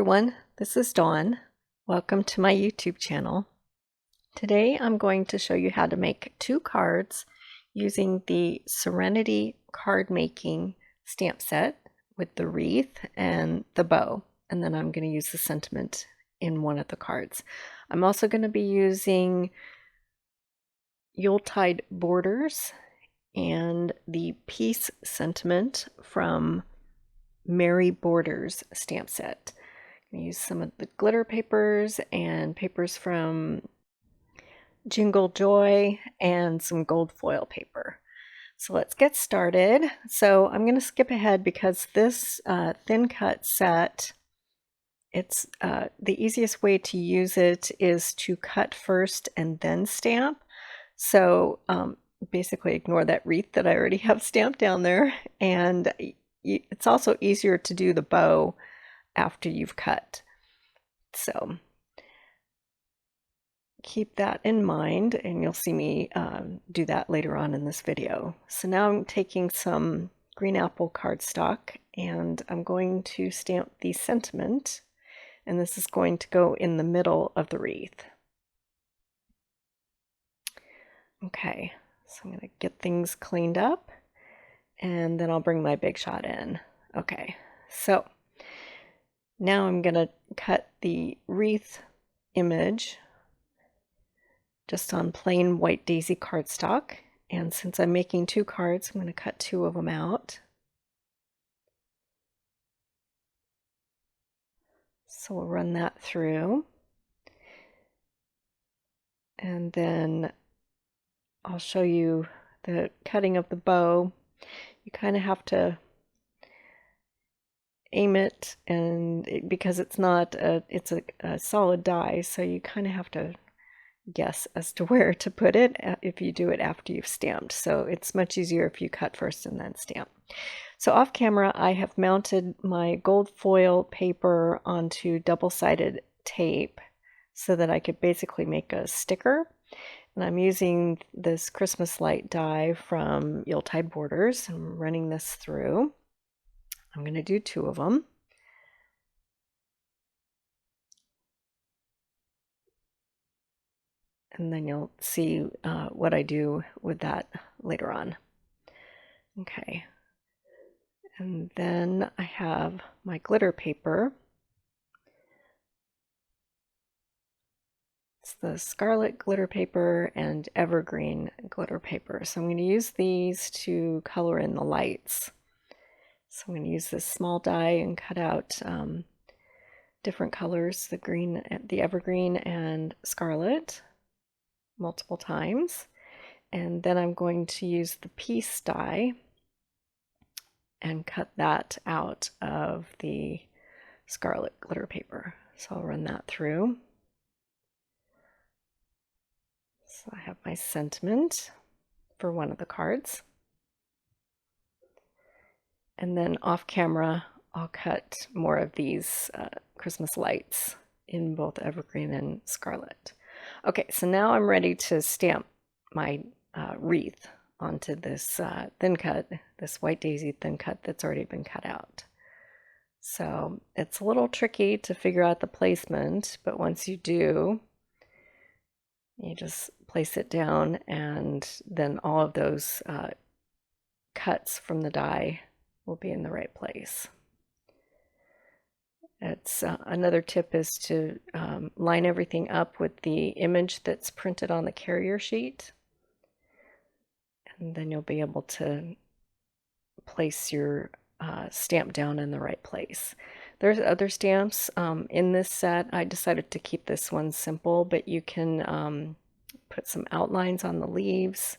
everyone, this is Dawn. Welcome to my YouTube channel. Today I'm going to show you how to make 2 cards using the Serenity Cardmaking stamp set with the wreath and the bow, and then I'm going to use the sentiment in one of the cards. I'm also going to be using Yuletide borders and the peace sentiment from Merry Borders stamp set. I'm going to use some of the glitter papers and papers from Jingle Joy and some gold foil paper. So let's get started. So I'm going to skip ahead because this thin cut set, it's the easiest way to use it is to cut first and then stamp. So basically ignore that wreath that I already have stamped down there, and it's also easier to do the bow after you've cut. So keep that in mind, and you'll see me do that later on in this video. So now I'm taking some green apple cardstock and I'm going to stamp the sentiment, and this is going to go in the middle of the wreath. Okay, so I'm going to get things cleaned up and then I'll bring my big shot in. Okay, so now I'm going to cut the wreath image just on plain white daisy cardstock, and since I'm making 2 cards, I'm going to cut 2 of them out. So we'll run that through, and then I'll show you the cutting of the bow. You kind of have to aim it, and because it's not it's a solid die, so you kind of have to guess as to where to put it if you do it after you've stamped. So it's much easier if you cut first and then stamp. So off camera, I have mounted my gold foil paper onto double-sided tape so that I could basically make a sticker. And I'm using this Christmas light die from Yuletide Borders. I'm running this through. I'm going to do 2 of them. And then you'll see what I do with that later on. Okay. And then I have my glitter paper. It's the Scarlet glitter paper and Evergreen glitter paper. So I'm going to use these to color in the lights. So I'm going to use this small die and cut out different colors, the green, the Evergreen and Scarlet, multiple times. And then I'm going to use the piece die and cut that out of the Scarlet glitter paper. So I'll run that through. So I have my sentiment for one of the cards. And then off camera, I'll cut more of these Christmas lights in both Evergreen and Scarlet. Okay, so now I'm ready to stamp my wreath onto this thin cut, this white daisy thin cut that's already been cut out. So it's a little tricky to figure out the placement, but once you do, you just place it down, and then all of those cuts from the die will be in the right place. It's another tip is to line everything up with the image that's printed on the carrier sheet, and then you'll be able to place your stamp down in the right place. There's other stamps in this set. I decided to keep this one simple, but you can put some outlines on the leaves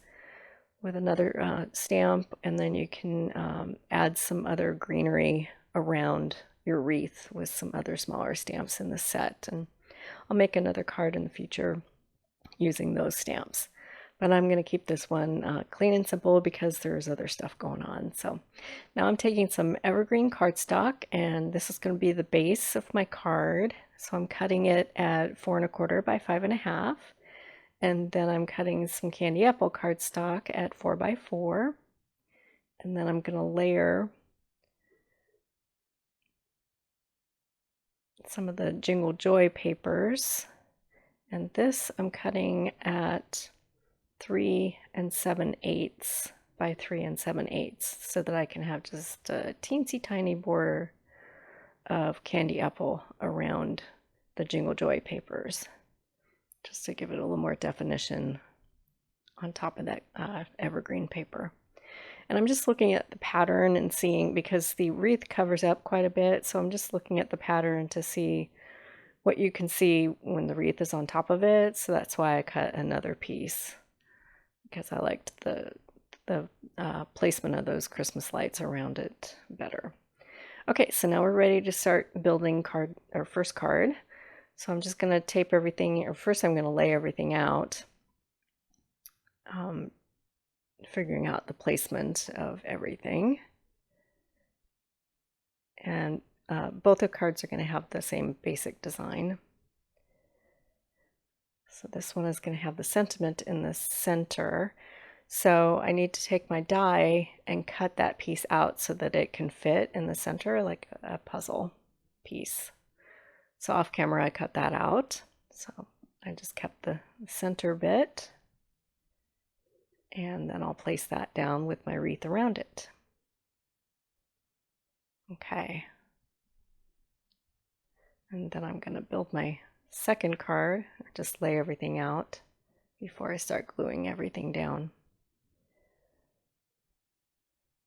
with another stamp, and then you can add some other greenery around your wreath with some other smaller stamps in the set. And I'll make another card in the future using those stamps. But I'm going to keep this one clean and simple because there's other stuff going on. So now I'm taking some Evergreen cardstock, and this is going to be the base of my card. So I'm cutting it at 4 1/4 by 5 1/2. And then I'm cutting some candy apple cardstock at 4 by 4. And then I'm going to layer some of the Jingle Joy papers, and this I'm cutting at 3 7/8 by 3 7/8 so that I can have just a teensy tiny border of candy apple around the Jingle Joy papers, just to give it a little more definition on top of that evergreen paper. And I'm just looking at the pattern and seeing, because the wreath covers up quite a bit, so I'm just looking at the pattern to see what you can see when the wreath is on top of it. So that's why I cut another piece, because I liked the placement of those Christmas lights around it better. Okay, so now we're ready to start building our first card. So I'm just going to tape everything, or first I'm going to lay everything out, figuring out the placement of everything. And both the cards are going to have the same basic design. So this one is going to have the sentiment in the center. So I need to take my die and cut that piece out so that it can fit in the center like a puzzle piece. So off camera I cut that out. So I just kept the center bit, and then I'll place that down with my wreath around it. Okay. And then I'm going to build my second card, just lay everything out before I start gluing everything down.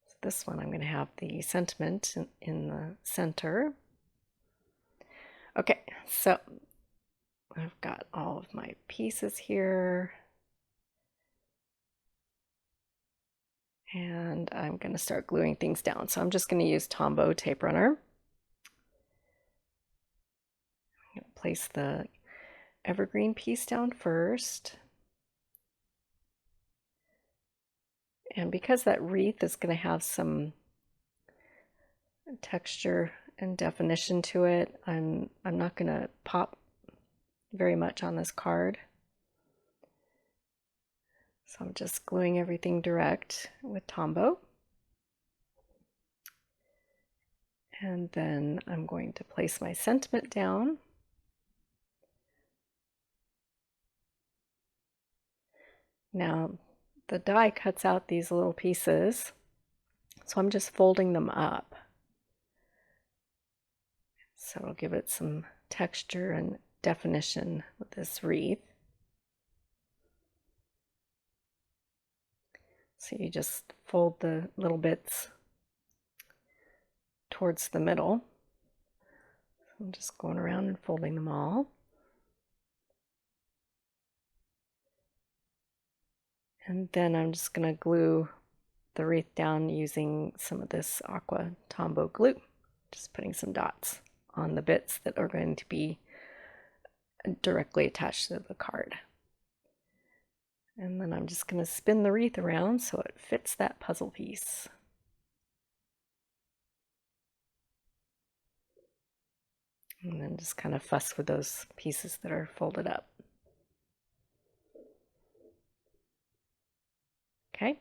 So this one I'm going to have the sentiment in the center. Okay, so I've got all of my pieces here. And I'm going to start gluing things down. So I'm just going to use Tombow tape runner. I'm going to place the evergreen piece down first. And because that wreath is going to have some texture and definition to it, I'm not going to pop very much on this card. So I'm just gluing everything direct with Tombow. And then I'm going to place my sentiment down. Now the die cuts out these little pieces, so I'm just folding them up. So it'll give it some texture and definition with this wreath. So you just fold the little bits towards the middle. So I'm just going around and folding them all. And then I'm just going to glue the wreath down using some of this aqua Tombow glue. Just putting some dots on the bits that are going to be directly attached to the card. And then I'm just going to spin the wreath around so it fits that puzzle piece. And then just kind of fuss with those pieces that are folded up. Okay.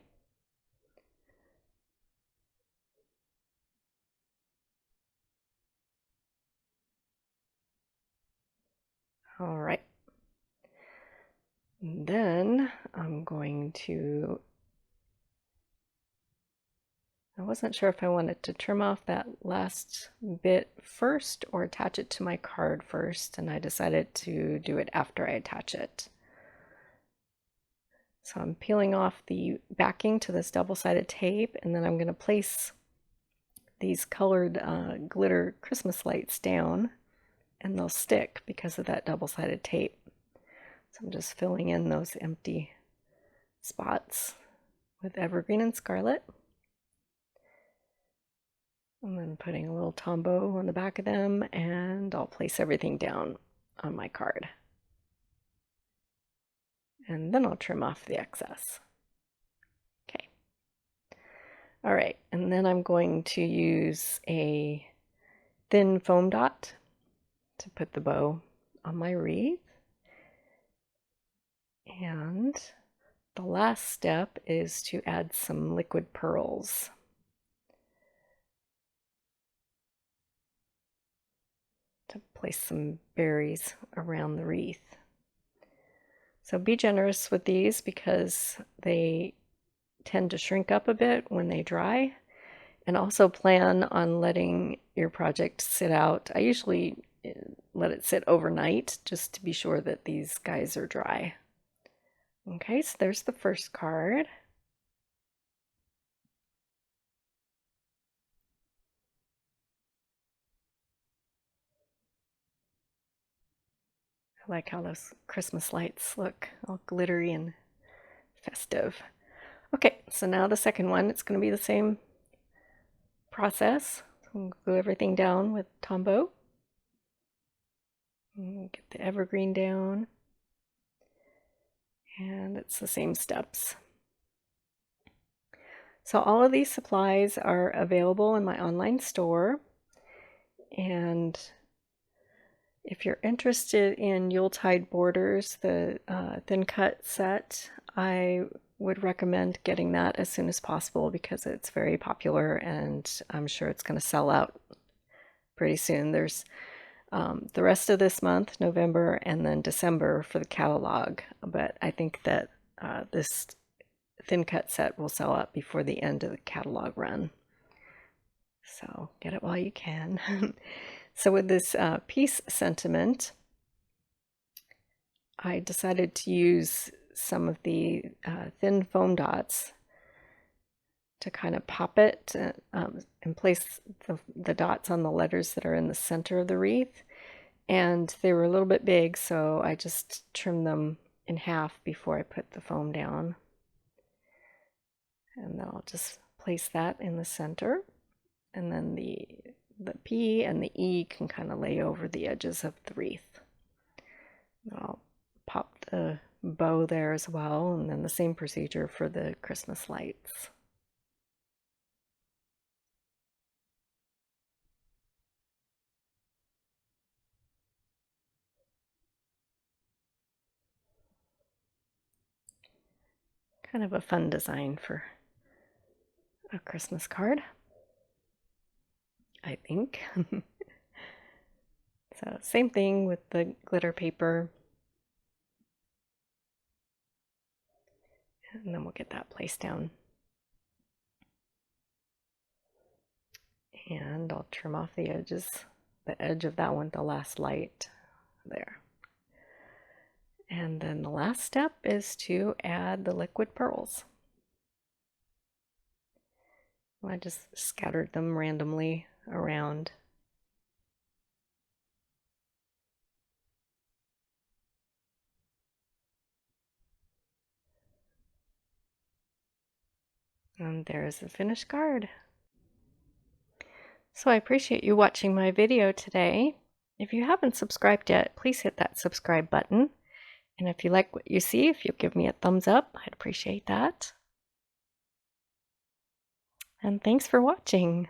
All right. And then I'm going to, I wasn't sure if I wanted to trim off that last bit first or attach it to my card first, and I decided to do it after I attach it. So I'm peeling off the backing to this double-sided tape, and then I'm going to place these colored glitter Christmas lights down, and they'll stick because of that double-sided tape. So I'm just filling in those empty spots with evergreen and scarlet. And then putting a little Tombow on the back of them, and I'll place everything down on my card. And then I'll trim off the excess. Okay. All right, and then I'm going to use a thin foam dot to put the bow on my wreath. And the last step is to add some liquid pearls. to place some berries around the wreath. So be generous with these because they tend to shrink up a bit when they dry. And also plan on letting your project sit out. I usually let it sit overnight just to be sure that these guys are dry. Okay, so there's the first card. I like how those Christmas lights look all glittery and festive. Okay, so now the second one, it's going to be the same process. So we'll glue everything down with Tombow. Get the evergreen down. And it's the same steps. So all of these supplies are available in my online store. And if you're interested in Yuletide borders, the thin cut set, I would recommend getting that as soon as possible because it's very popular and I'm sure it's going to sell out pretty soon. There's the rest of this month, November, and then December for the catalog. But I think that this thin cut set will sell out before the end of the catalog run. So get it while you can. So with this peace sentiment, I decided to use some of the thin foam dots to kind of pop it and place the dots on the letters that are in the center of the wreath. And they were a little bit big, so I just trimmed them in half before I put the foam down. And then I'll just place that in the center. And then the P and the E can kind of lay over the edges of the wreath. I'll pop the bow there as well, and then the same procedure for the Christmas lights. Kind of a fun design for a Christmas card, I think. So same thing with the glitter paper. And then we'll get that placed down. And I'll trim off the edges, the edge of that one, the last light there. And then the last step is to add the liquid pearls. I just scattered them randomly around. And there's the finished card. So I appreciate you watching my video today. If you haven't subscribed yet, please hit that subscribe button. And if you like what you see, if you'll give me a thumbs up, I'd appreciate that. And thanks for watching.